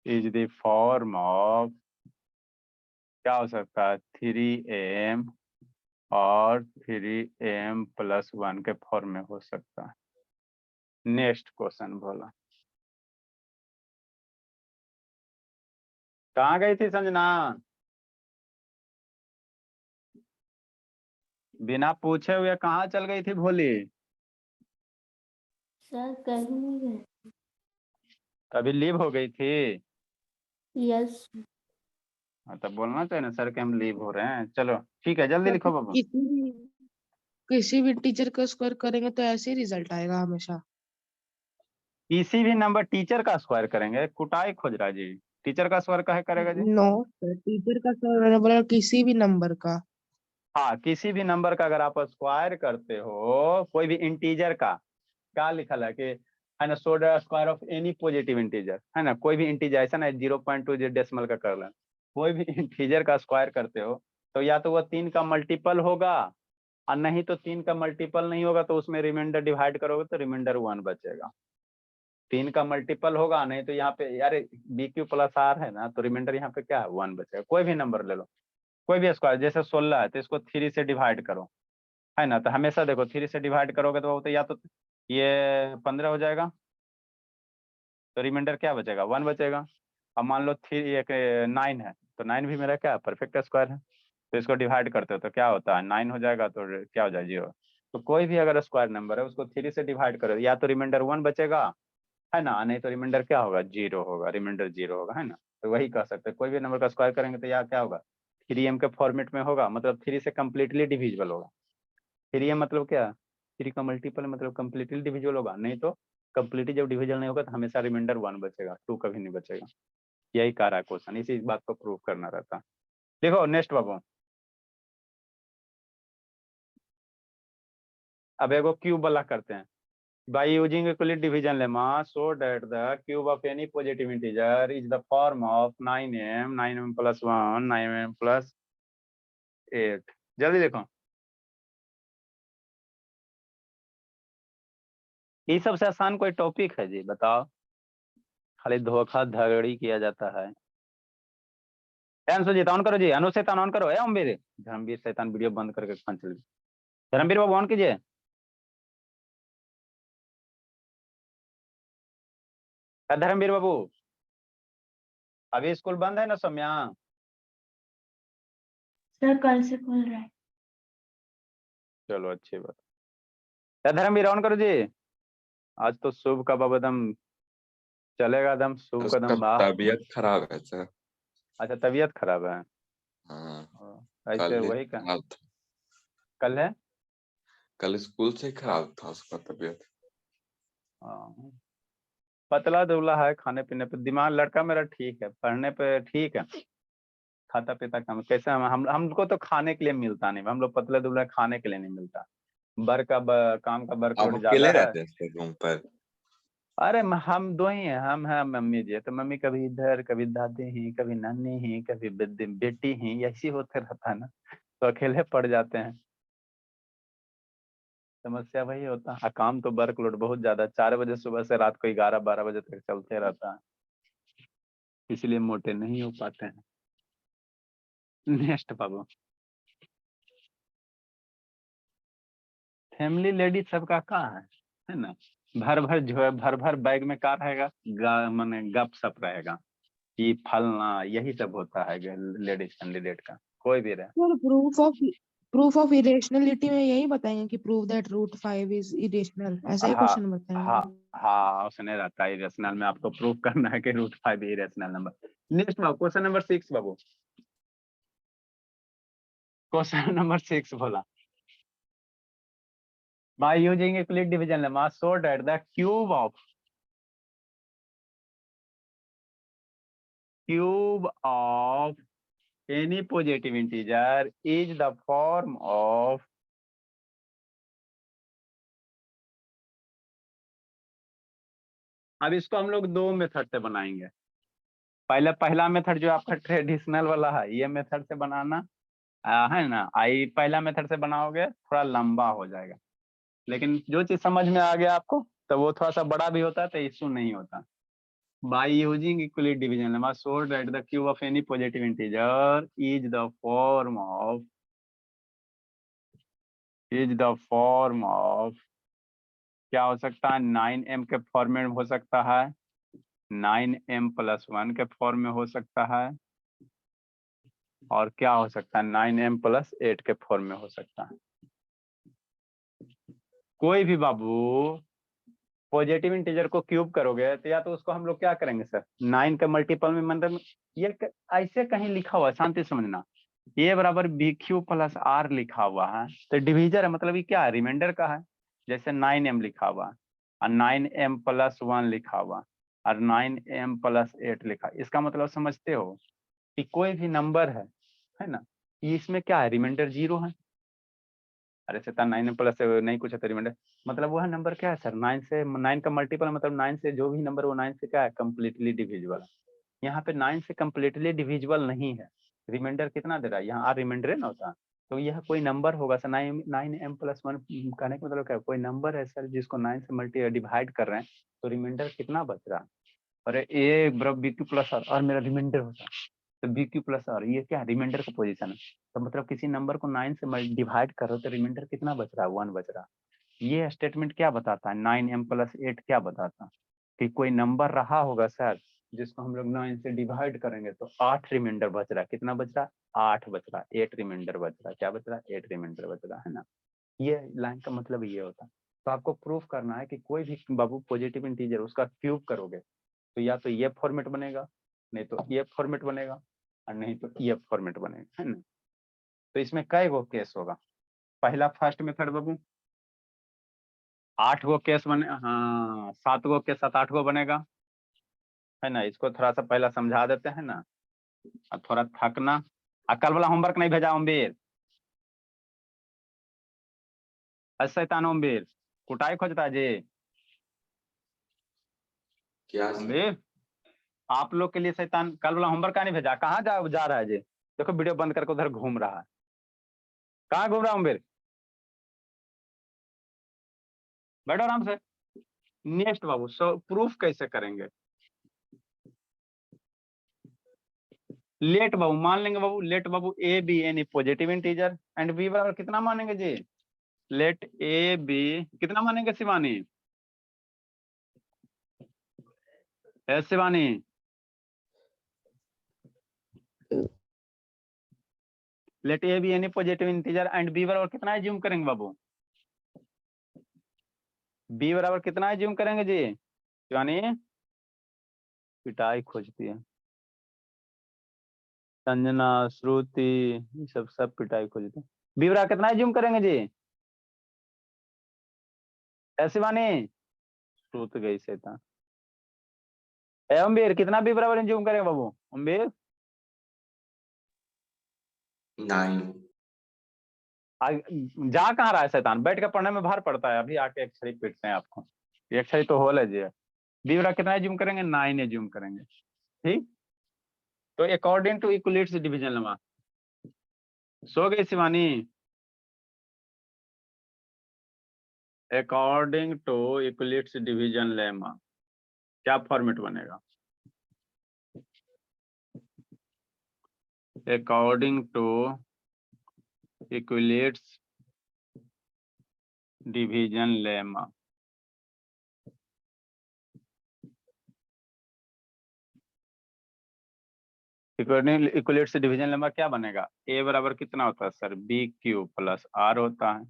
is the form of, क्या हो सकता है? 3m और 3m + 1 के form में हो सकता है। नेक्स्ट क्वेश्चन बोला, कहाँ गई थी संजना? बिना पूछे हुए कहाँ चल गई थी भोली? सर कहीं गए? कभी लीव हो गई थी? यस। हाँ, तब बोलना चाहिए ना सर कि हम लीव हो रहे हैं। चलो ठीक है, जल्दी लिखो बाबू। किसी भी टीचर का स्क्वायर करेंगे तो ऐसे ही रिजल्ट आएगा हमेशा। किसी भी नंबर टीचर का स्क्वायर करेंगे? कुटाई खोज रहा जी, टीचर का स्क्वायर कहे करेगा जी? नो सर, टीचर का स्क्वायर मैंने बोला किसी भी नंबर का। हाँ, किसी भी नंबर का अगर आप स्क्वायर करते हो, कोई भी इंटीजर का, क्या लिखा है कि, है ना, so the square of any positive integer, है ना, कोई भी इंटीजर, ऐसा ना 0.2 डेसिमल का कर लें, कोई भी इंटीजर का स्क्वायर करते हो, तो या तो वो 3 का मल्टीपल होगा, और नहीं तो 3 का मल्टीपल नहीं होगा, तो उसमें रिमाइंडर डिवाइड करोगे तो रिमाइंडर 1 बचेगा। 3 का मल्टीपल होगा, नहीं तो यहाँ पे यार BQ + R है ना, तो रिमाइंडर यहाँ पे क्या है? 1 बचेगा। कोई भी नंबर ले लो, कोई भी स्क्वायर, जैसे 16 है तो इसको 3 से डिवाइड करो, है ना, तो हमेशा देखो 3 से डिवाइड करोगे तो या तो ये 15 हो जाएगा, तो रिमाइंडर क्या बचेगा? 1 बचेगा। अब मान लो 9 है, तो 9 भी मेरा क्या परफेक्ट स्क्वायर है, तो इसको डिवाइड करते हो तो क्या होता है? 9 हो जाएगा, तो क्या हो जाएगा? 0। तो कोई भी अगर स्क्वायर नंबर है उसको 3 से डिवाइड करो, या तो रिमाइंडर 1 बचेगा, है ना, नहीं तो रिमाइंडर क्या होगा? 0 होगा, रिमाइंडर 0 होगा, है ना। तो वही कह सकते हैं, कोई भी नंबर का स्क्वायर करेंगे तो यहाँ क्या होगा? 3m के फॉर्मेट में होगा, मतलब 3 से कम्प्लीटली डिविजिबल होगा। 3m मतलब क्या? 3 का मल्टीपल मतलब कम्प्लीटली डिविजिबल होगा, नहीं तो कम्प्लीटली जब डिविजल नहीं होगा तो हमेशा रिमाइंडर 1 बचेगा, 2 कभी नहीं बचेगा। यही कह रहा है क्वेश्चन, इसी बात को प्रूव करना रहता। देखो नेक्स्ट बाबू, अब एगो क्यूब वाला करते हैं। By using Euclid division lemma, so that the cube of any positive integer is the form of 9m, 9m + 1, 9m + 8। जल्दी देखो, ये सबसे आसान कोई टॉपिक है जी, बताओ? खाली धोखाधड़ी किया जाता है। सुजीत ऑन करो जी, अनु शैतान ऑन करो। धर्मवीर, धर्मवीर शैतान वीडियो बंद करके फोन चल। धर्मवीर बाबू ऑन कीजिए। धर्मवीर बाबू, अभी स्कूल बंद है ना सौम्या? सर कल से खुल रहा है। चलो अच्छी बात। धर्मवीर ऑन करो जी। आज तो शुभ का बाबा दम चलेगा, दम शुभ का उसका दम। वाह, तबीयत खराब है सर। अच्छा तबीयत खराब है। हाँ, ऐसे कल ही वही का खराब था। कल है। कल स्कूल से ही खराब था उसका तबीयत। हाँ, पतला दुबला है, खाने पीने पे दिमाग लड़का मेरा ठीक है, पढ़ने पे ठीक है, खाता पीता कम। कैसे हम हमको तो खाने के लिए मिलता नहीं, हम लोग पतले दुबले खाने के लिए नहीं मिलता। काम का आप वर्कलोड अकेले ज्यादा है। रहते हैं सर रूम पर? अरे हम दो ही हैं, हम हैं मम्मी जी, तो मम्मी कभी इधर, कभी दादी ही, कभी नानी ही, कभी बेटी ही, ऐसी होते रहता है ना, तो अकेले पड़ जाते हैं। समस्या वही होता है। काम तो वर्कलोड बहुत ज्यादा, 4 बजे सुबह से रात को 11-12 बजे तक चलते रहता है, इसलिए मोटे नहीं हो पाते हैं। नेक्स्ट बाबू, फैमिली लेडीज सबका कहाँ है ना? भर भर जो है, भर भर बैग में क्या रहेगा? माने गप सप रहेगा, ये फलना, यही सब होता है लेडीज कैंडिडेट का, कोई भी रहे। सर प्रूफ ऑफ इरेशनलिटी में यही बताएंगे कि prove that root 5 is irrational, ऐसा ही हाँ क्वेश्चन बताएंगे। हाँ हाँ, उसने रहता है इरेशनल में, आपको प्रूफ करना है कि रूट 5 इरेशनल नंबर। नेक्स्ट बाबू, क्वेश्चन नंबर 6 बाबू, क्वेश्चन नंबर 6 बोला, by using Euclid division lemma so that the cube of any positive integer is the form of अब इसको हम लोग 2 मेथड से बनाएंगे। पहला मेथड जो आपका ट्रेडिशनल वाला है, ये मेथड से बनाना है ना। पहला मेथड से बनाओगे थोड़ा लंबा हो जाएगा, लेकिन जो चीज समझ में आ गया आपको तो वो थोड़ा सा बड़ा भी होता है तो इश्यू नहीं होता। By using Euclid division lemma so that the cube of any positive integer is the form of क्या हो सकता है? 9m के फॉर्म में हो सकता है, 9m+1 के फॉर्म में हो सकता है, और क्या हो सकता है? 9m+8 के फॉर्म में हो सकता है। कोई भी बाबू पॉजिटिव इंटीजर को क्यूब करोगे तो या तो उसको हम लोग क्या करेंगे सर, 9 का मल्टीपल में, मतलब ये ऐसे कहीं लिखा हुआ है, शांति समझना, ये बराबर BQ+R लिखा हुआ है तो डिविजर है, मतलब ये क्या है? रिमाइंडर का है। जैसे 9m लिखा हुआ और 9m+1 लिखा हुआ और 9m+8 लिखा, इसका मतलब समझते हो कि कोई भी नंबर है ना, ये इसमें क्या है? रिमाइंडर 0 है। अरे शैतान 9m+ नहीं कुछ है तो रिमाइंडर, मतलब वह नंबर क्या है सर? 9 से 9 का मल्टीपल, मतलब 9 से जो भी नंबर वो 9 से क्या है? कंप्लीटली डिविजिबल है। यहाँ पे 9 से कंप्लीटली डिविजिबल नहीं है। रिमाइंडर कितना दे रहा है? यहाँ रिमाइंडर है ना होता, तो यह कोई नंबर होगा सर। 9m+1 कहने का मतलब क्या है? कोई नंबर है सर जिसको 9 से डिवाइड कर रहे हैं, तो रिमाइंडर कितना बच रहा है? अरे ए बराबर BQ+R और मेरा रिमाइंडर होता, तो BQ+R ये क्या है? रिमाइंडर का पोजीशन है। तो मतलब किसी नंबर को 9 से डिवाइड करो तो रिमाइंडर कितना बच रहा है? 1 बच रहा है। ये स्टेटमेंट क्या बताता है? 9m+8 क्या बताता है? कि कोई नंबर रहा होगा सर जिसको हम लोग 9 से डिवाइड करेंगे तो 8 रिमाइंडर बच रहा है। कितना बच रहा है? 8 बच रहा है, 8 रिमाइंडर बच रहा है। क्या बच रहा है? 8 रिमाइंडर बच रहा है ना। ये लाइन का मतलब ये होता है। तो आपको प्रूफ करना है कि कोई भी बाबू पॉजिटिव इंटीजर उसका क्यूब करोगे तो या तो ये फॉर्मेट बनेगा, नहीं तो ये फॉर्मेट बनेगा, और नहीं तो ये फॉर्मेट बनेगा, है ना। तो इसमें कई गो केस होगा? पहला फर्स्ट मेथड बाबू 8 गो केस बने, हाँ 7 गो के साथ 8 गो बनेगा, है ना। इसको थोड़ा सा पहला समझा देते हैं ना, और थोड़ा थकना। कल वाला होमवर्क नहीं भेजा ओमवीर? शैतान ओमवीर कुटाई खोजता जी। क्या सर? ओमवीर आप लोग के लिए शैतान कल वाला होमवर्क का नहीं भेजा? कहाँ जा रहा है जी? देखो वीडियो बंद करके उधर घूम रहा है। कहाँ घूम रहा है ओमवीर? बैठो आराम से। नेक्स्ट बाबू, सो प्रूफ कैसे करेंगे? लेट बाबू मान लेंगे बाबू, लेट बाबू a b any positive integer and b बराबर कितना मानेंगे जी? लेट ए बी कितना मानेंगे Shivani? Shivani let a b any positive integer and b बराबर कितना एज्यूम करेंगे बाबू? बी बराबर कितना एज्यूम करेंगे जी? शिवानी पिटाई खोजती है, संजना श्रुति ये सब पिटाई खोजते हैं। बी बराबर कितना एज्यूम करेंगे जी? शिवानी श्रुत गई शैतान। अम्बेर कितना बी बराबर एज्यूम करेंगे बाबू? अम्बेर 9। जा कहाँ रहा है शैतान? बैठ के पढ़ने में भार पड़ता है, अभी आके अक्षरी पीटते हैं आपको। ये अक्षरी तो होल है जी। बी बराबर कितना एज्यूम करेंगे? 9 एज्यूम करेंगे। ठीक, तो according to Euclid's division lemma. सो गई Shivani? According to Euclid's division lemma क्या फॉर्मेट बनेगा? According to Euclid's division lemma Euclid's division lemma क्या बनेगा? ए बराबर कितना होता है sir? B cube plus r होता है।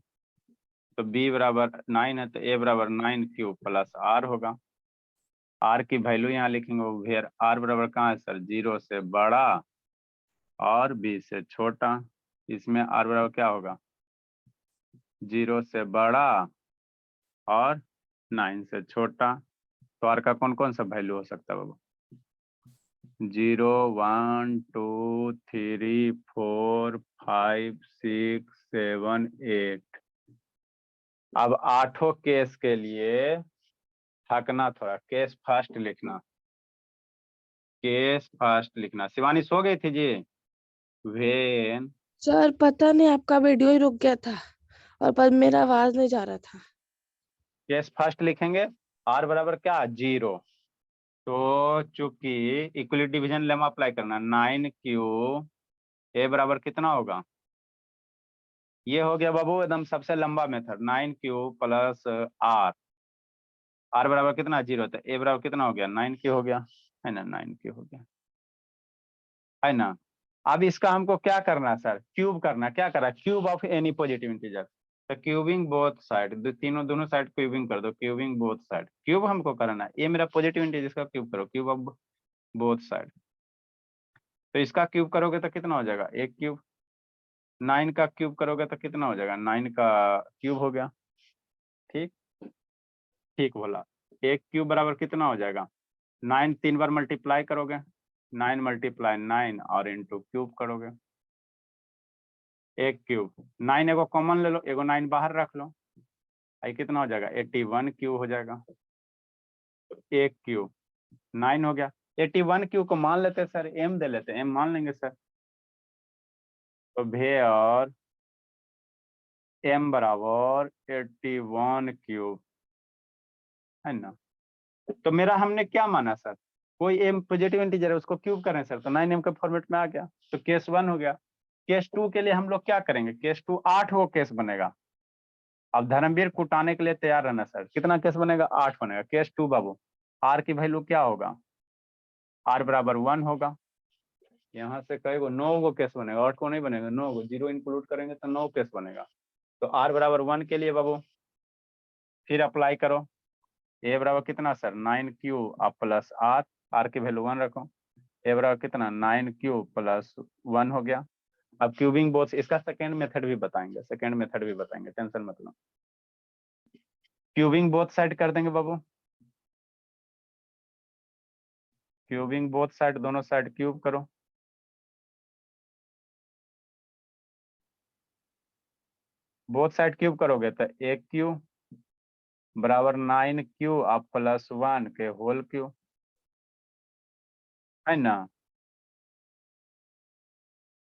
तो बी बराबर 9 है तो ए बराबर 9 क्यूब प्लस आर होगा। आर की वैल्यू यहाँ लिखेंगे वेयर आर बराबर कहाँ है सर? 0 से बड़ा और बी से छोटा। इसमें आर बराबर क्या होगा? 0 से बड़ा और 9 से छोटा। तो आर का कौन कौन सा वैल्यू हो सकता है बाबू? 0 1 2 3 4 5 6 7 8। अब आठों केस के लिए थकना थोड़ा, केस फर्स्ट लिखना, केस फर्स्ट लिखना। शिवानी सो गई थी जी? वेन सर पता नहीं आपका वीडियो ही रुक गया था और पर मेरा आवाज नहीं जा रहा था। केस फर्स्ट लिखेंगे, आर बराबर क्या? 0। तो चूंकि इक्वलिटी डिवीजन लेमा अप्लाई करना, 9 क्यू ए बराबर कितना होगा? ये हो गया बाबू एकदम सबसे लंबा method, 9 q plus r. R बराबर कितना? 0। तो ए बराबर कितना हो गया? 9 क्यू हो गया, है ना? 9 क्यू हो गया, है ना? अब इसका हमको क्या करना है सर? क्यूब करना। क्या करा? Cube of any positive integer. तो क्यूबिंग बोथ साइड, दोनों साइड क्यूबिंग कर दो। क्यूबिंग बोथ साइड, क्यूब हमको करना है। ये मेरा पॉजिटिव इंटीजर का क्यूब करो, क्यूब ऑफ बोथ साइड। तो इसका क्यूब करोगे तो कितना हो जाएगा? 1 क्यूब। 9 का क्यूब करोगे तो कितना हो जाएगा? 9 का क्यूब हो गया। ठीक, ठीक बोला। 1 क्यूब बराबर कितना हो जाएगा? 9 3 बार मल्टीप्लाई करोगे, 9 × 9 और इंटू क्यूब करोगे। 1 क्यूब, 9 एगो कॉमन ले लो, एगो 9 बाहर रख लो, आई कितना हो जाएगा? 81 क्यूब हो जाएगा। 1 क्यूब 9 हो गया। 81 क्यूब को मान लेते हैं सर, एम दे लेते हैं, एम मान लेंगे सर। तो भेयर एम बराबर 81 क्यूब, है ना? तो मेरा हमने क्या माना सर? कोई एम पॉजिटिव इंटीजर है उसको क्यूब करें सर, तो 9m के फॉर्मेट में आ गया। तो केस 1 हो गया। केस 2 के लिए हम लोग क्या करेंगे? केस 2 8 वो केस बनेगा। अब धर्मवीर कुटाने के लिए तैयार रहना सर। कितना केस बनेगा? 8 बनेगा। केस 2 बाबू, आर की वैल्यू क्या होगा? आर बराबर 1 होगा। यहाँ से कहेगा 9 गो केस बनेगा, 8 को नहीं बनेगा, 9 गो, 0 इंक्लूड करेंगे तो 9 केस बनेगा। तो आर बराबर 1 के लिए बाबू फिर अप्लाई करो। ए बराबर कितना सर? 9 क्यू आप प्लस आर, आर की वैल्यू 1 रखो। ए बराबर कितना? 9 क्यू प्लस 1 हो गया। अब क्यूबिंग बोथ, इसका सेकेंड मेथड भी बताएंगे, टेंशन मत लो। क्यूबिंग बोथ साइड कर देंगे बाबू। क्यूबिंग बोथ साइड, दोनों साइड क्यूब करो। बोथ साइड क्यूब करोगे तो 1 क्यू बराबर 9 क्यू आप प्लस 1 के होल क्यू, है ना?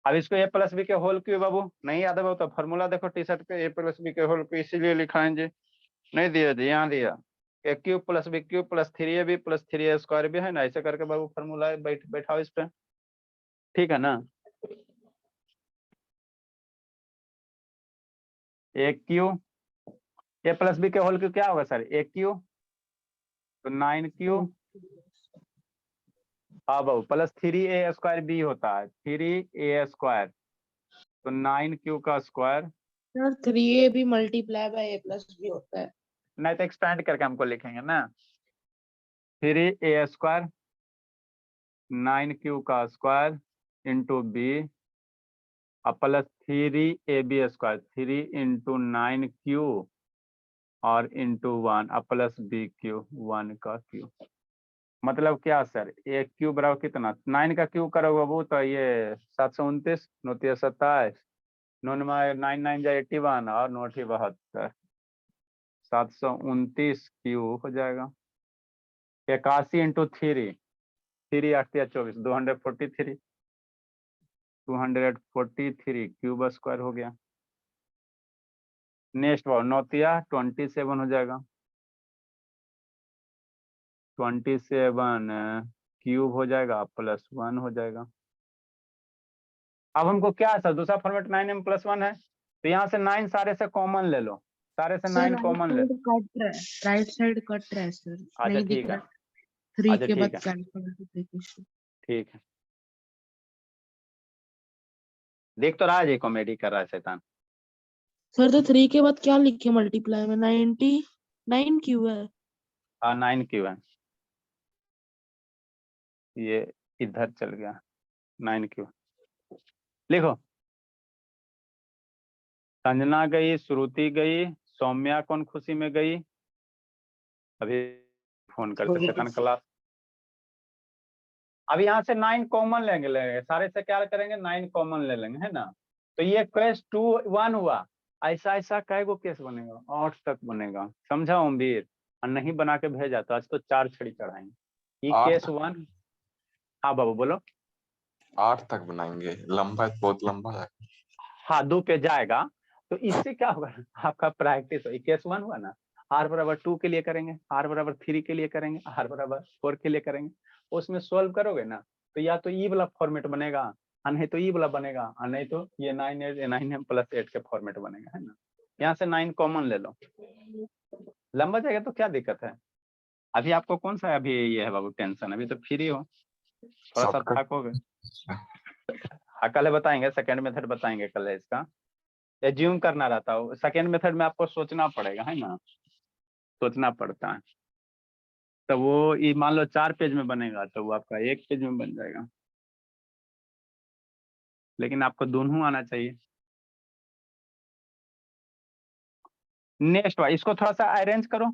अब इसको ए प्लस बी के होल क्यू बाबू नहीं याद है तो फॉर्मूला देखो टी शर्ट पे, ए प्लस बी के होल क्यू इसीलिए लिखाएंगे। नहीं दिया जी, यहाँ दिया a cube plus b cube plus 3ab plus 3a square भी है ना, ऐसे करके बाबू फॉर्मूला है, बैठाओ इस पे, ठीक है ना। ए क्यू ए प्लस बी के होल क्यू क्या होगा सर, ए क्यू तो 9q, हाँ बाबू प्लस 3a स्क्वायर बी होता है 3a स्क्वायर, तो 9q का स्क्वायर, सर 3a भी multiply by a plus b होता है। नहीं तो एक्सपेंड करके हमको लिखेंगे ना, 3a स्क्वायर 9q का square into b plus 3ab square 3 into 9q और इंटू 1 प्लस बी क्यू 1 का क्यू। मतलब क्या सर, ए क्यू बराबर कितना, 9 का क्यू करोगे वो तो ये 729 9 27 9 9 9 जा 81 और 9 72 729 क्यू हो जाएगा। 81 इंटू 3 3 8 24 243 243 क्यूब स्क्वायर हो गया। नेक्स्ट बार 9 27 हो जाएगा, 27 क्यूब हो जाएगा प्लस 1 हो जाएगा। अब हमको क्या है सर, दूसरा फॉर्मेट 9m प्लस 1 है, तो यहाँ से 9 सारे से कॉमन ले लो, सारे से 9 कॉमन ले, राइट साइड कट रहा है सर, अच्छा नहीं ठीक दिख है, रहा। 3 अच्छा के ठीक बाद है, कैलकुलेशन। ठीक है। देख तो रहा है, ये कॉमेडी कर रहा है शैतान। सर तो 3 के बाद क्या लिखे मल्टीप्लाई में, 99 क्यों है? हाँ 9 क्यू है, ये इधर चल गया 9 क्यू। लिखो, संजना गई, श्रुति गई, सौम्या कौन खुशी में गई, अभी फोन करते शैतान क्लास। अब यहाँ से 9 कॉमन लेंगे सारे से क्या करेंगे, 9 कॉमन ले लेंगे, है ना। तो ये केस 2 1 हुआ, ऐसा ऐसा कैगो केस बनेगा, 8 तक बनेगा, समझा ओमवीर। और नहीं बना के भेजा तो आज तो 4 छड़ी चढ़ाएंगे। ये केस 1, हाँ बाबू बोलो। 8 तक बनाएंगे, लंबा है, बहुत लंबा है। हाँ 2 पे जाएगा, तो इससे क्या होगा, आपका प्रैक्टिस हो। केस 1 हुआ ना, r बराबर 2 के लिए करेंगे, r बराबर 3 के लिए करेंगे, r बराबर 4 के लिए करेंगे, उसमें सोल्व करोगे ना, तो या तो ई वाला फॉर्मेट बनेगा और नहीं तो ई वाला बनेगा, और नहीं तो ये 9m प्लस 8 के फॉर्मेट बनेगा, है ना। यहाँ से 9 कॉमन ले लो, लंबा जाएगा तो क्या दिक्कत है। अभी आपको कौन सा अभी ये है बाबू टेंशन, अभी तो फ्री हो, थोड़ा सा शॉर्टकट थकोगे। हाँ कल बताएंगे, सेकेंड मेथड बताएंगे कल इसका, एज्यूम करना रहता है। सेकेंड मेथड में आपको सोचना पड़ेगा, है ना, सोचना पड़ता है। तो वो ये मान लो 4 पेज में बनेगा, तो वो आपका 1 पेज में बन जाएगा, लेकिन आपको दोनों आना चाहिए। नेक्स्ट वाला, इसको थोड़ा सा अरेंज करो।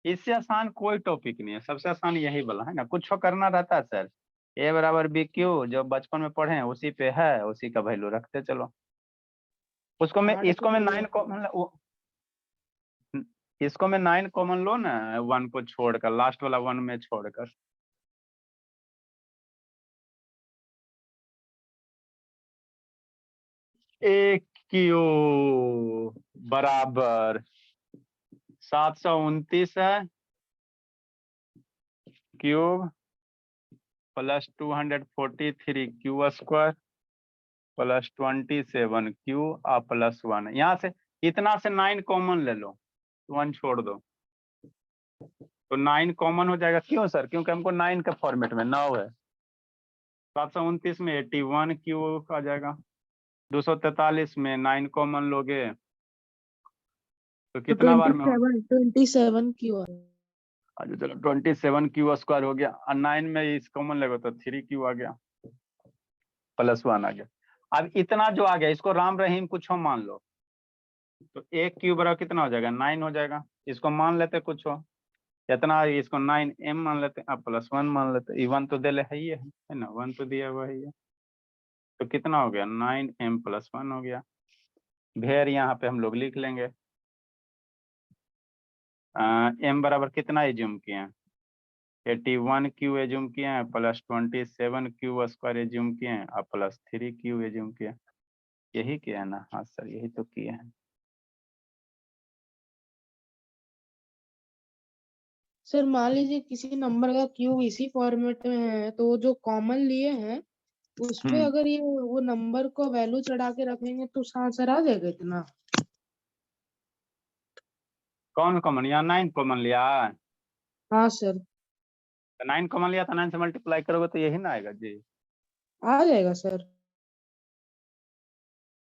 इससे आसान कोई टॉपिक नहीं है, सबसे आसान यही वाला है ना। कुछ करना रहता है सर, ए बराबर बी क्यू जो बचपन में पढ़े हैं उसी पे है, उसी का वैल्यू रखते चलो। उसको मैं इसको मैं 9 को मतलब इसको मैं 9 कॉमन लो ना, 1 को छोड़कर, लास्ट वाला 1 में छोड़कर। ए क्यू बराबर 729 है cube plus 243 Q square plus 27 Q और प्लस 1। यहाँ से इतना से 9 कॉमन ले लो, 1 छोड़ दो, तो 9 कॉमन हो जाएगा। क्यों सर, क्योंकि हमको 9 का फॉर्मेट में 9 है। 729 में 81 क्यू आ जाएगा, 243 में 9 कॉमन लोगे तो कितना बार में हो, 27 क्यों? अच्छा चलो 27 क्यू स्क्वायर हो गया, और 9 में इस कॉमन लगो तो 3 क्यू आ गया प्लस 1 आ गया। अब इतना जो आ गया इसको राम रहीम कुछ हो मान लो, तो 1 क्यू बराबर कितना हो जाएगा, 9 हो जाएगा। इसको मान लेते कुछ हो, इतना इसको 9m मान लेते, अब प्लस 1 मान लेते, 1 तो दे है ना, 1 तो दिया हुआ है, तो कितना हो गया 9m प्लस 1 हो गया। भेर यहाँ पे हम लोग लिख लेंगे, m बराबर कितना एज्यूम किए हैं, 81 क्यू एज्यूम किए हैं प्लस 27 क्यू स्क्वायर एज्यूम किए हैं और प्लस 3 क्यू एज्यूम किए हैं। यही किया है ना? हाँ सर यही तो किए हैं। सर मान लीजिए किसी नंबर का क्यूब इसी फॉर्मेट में है तो जो कॉमन लिए हैं उसमें अगर ये वो नंबर को वैल्यू चढ़ा के रखेंगे तो आंसर आ जाएगा इतना। कौन कॉमन? यहाँ 9 कॉमन लिया है। हाँ सर 9 कॉमन लिया तो 9 से मल्टीप्लाई करोगे तो यही ना आएगा जी। आ जाएगा सर।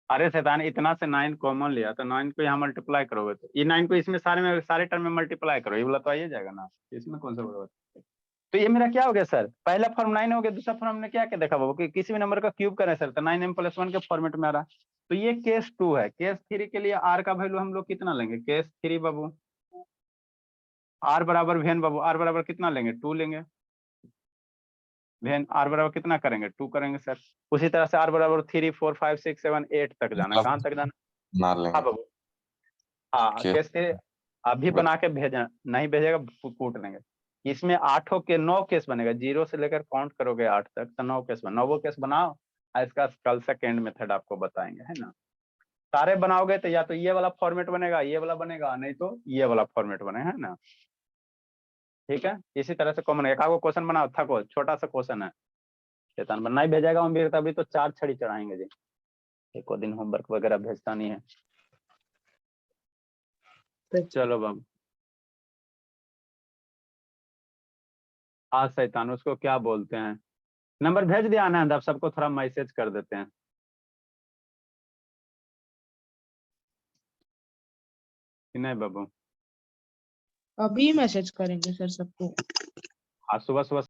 अरे शैतान, इतना से 9 कॉमन लिया तो 9 को यहाँ मल्टीप्लाई करोगे तो ये 9 को इसमें सारे टर्म में मल्टीप्लाई करो, ये बोला तो आइए जाएगा ना, इसमें कौन सा बड़ा? तो ये मेरा क्या हो गया सर? पहला फॉर्म 9 हो गया, दूसरा फॉर्म हमने क्या क्या देखा बाबू कि किसी भी नंबर का क्यूब करें सर तो 9m+1 के फॉर्मेट में आ रहा। तो ये केस 2 है। केस 3 के लिए आर का वैल्यू हम लोग कितना लेंगे? केस 3 बाबू आर बराबर वेन बाबू आर बराबर कितना लेंगे? 2 लेंगे। वेन आर बराबर कितना करेंगे? 2 करेंगे सर। उसी तरह से आर बराबर 3 4 5 6 7 8 तक जाना। कहाँ तक जाना? ना हाँ लेंगे बाबू हाँ क्या? केस 3 अभी बना के भेजना, नहीं भेजेगा कूट लेंगे। इसमें 9 केस बनेगा, 0 से लेकर काउंट करोगे 8 तक तो 9 केस नौवो केस बनाओ। और इसका कल सेकेंड मेथड आपको बताएंगे, है ना? सारे बनाओगे तो या तो ये वाला फॉर्मेट बनेगा, ये वाला बनेगा, नहीं तो ये वाला फॉर्मेट बने, है ना? ठीक है, इसी तरह से कॉमन एक आगो क्वेश्चन बनाओ, थको छोटा सा क्वेश्चन है। शैतान बनना ही भेजेगा हम भी, तभी तो 4 छड़ी चढ़ाएंगे जी। एक दिन होमवर्क वगैरह भेजता नहीं है। चलो बाबू हाँ शैतान उसको क्या बोलते हैं, नंबर भेज दिया ना, आप सबको थोड़ा मैसेज कर देते हैं कि नहीं बाबू? अभी मैसेज करेंगे सर सबको। हाँ सुबह सुबह